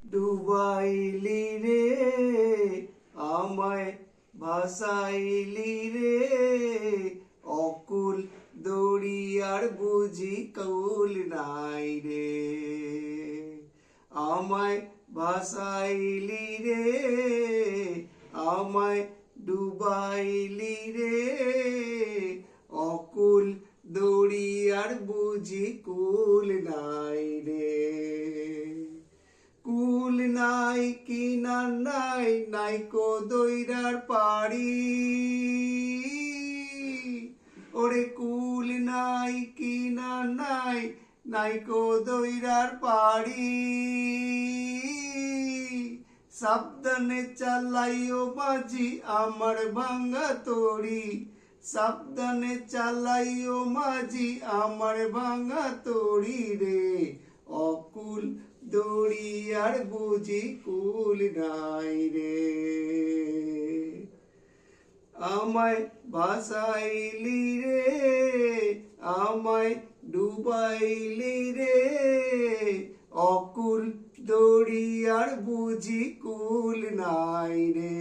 ডুবাইলি রে আমায় ভাসাইলি রে অকুল দরিয়ার বুঝি কুল নাই রে আমায় ভাসাইলি রে আমায় ডুবাইলি রে অকুল দরিয়ার বুঝি কুল নাই রে কুল নাই কিনার নাই নাইকো দইরার পাড়ি ওরে কুল নাই কিনার নাই নাইকো দইরার পাড়ি সাবধানে চালাইও মাঝি আমার ভাঙ্গা তরি সাবধানে চালাইও মাঝি আমার ভাঙ্গা তরি রে অকুল দরিয়ার বুঝি কুল নাই রে আমায় ভাসাইলি রে আমায় ডুবাইলি রে অকুল দরিয়ার বুঝি কুল নাই রে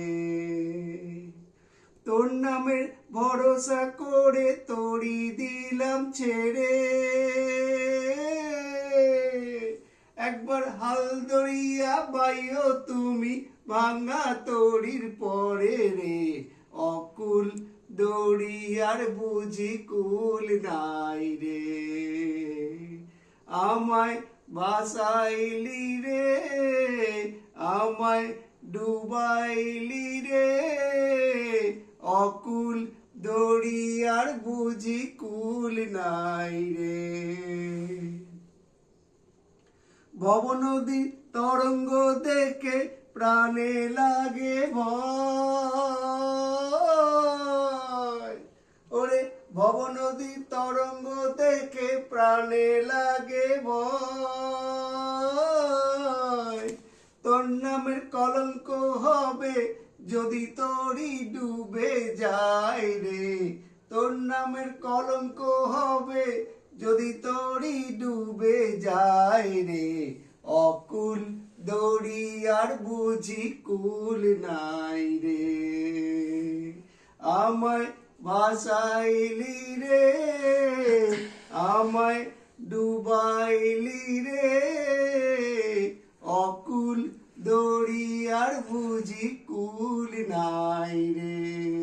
তোর নামের ভরসা করে তরি দিলাম ছেড়ে একবার হাল দরিয়া বাইও তুমি ভাঙা তরির পরে রে অকুল দরিয়ার বুঝি কুল নাই রে আমায় ভাসাইলি রে আমায় ডুবাইলি রে অকুল দরিয়ার বুঝি কুল নাই রে ভবনদী তরঙ্গ দেখে প্রাণে লাগে ভয় ওরে ভবনদী তরঙ্গ দেখে প্রাণে লাগে ভয় তোর নামের কলঙ্ক হবে যদি তরি ডুবে যায় রে তোর নামের কলঙ্ক হবে যদি তরি ডুবে যায় রে অকুল দরিয়ার বুঝি কুল নাই রে আমায় ভাসাইলি রে আমায় ডুবাইলি রে অকুল দরিয়ার বুঝি কুল নাই রে।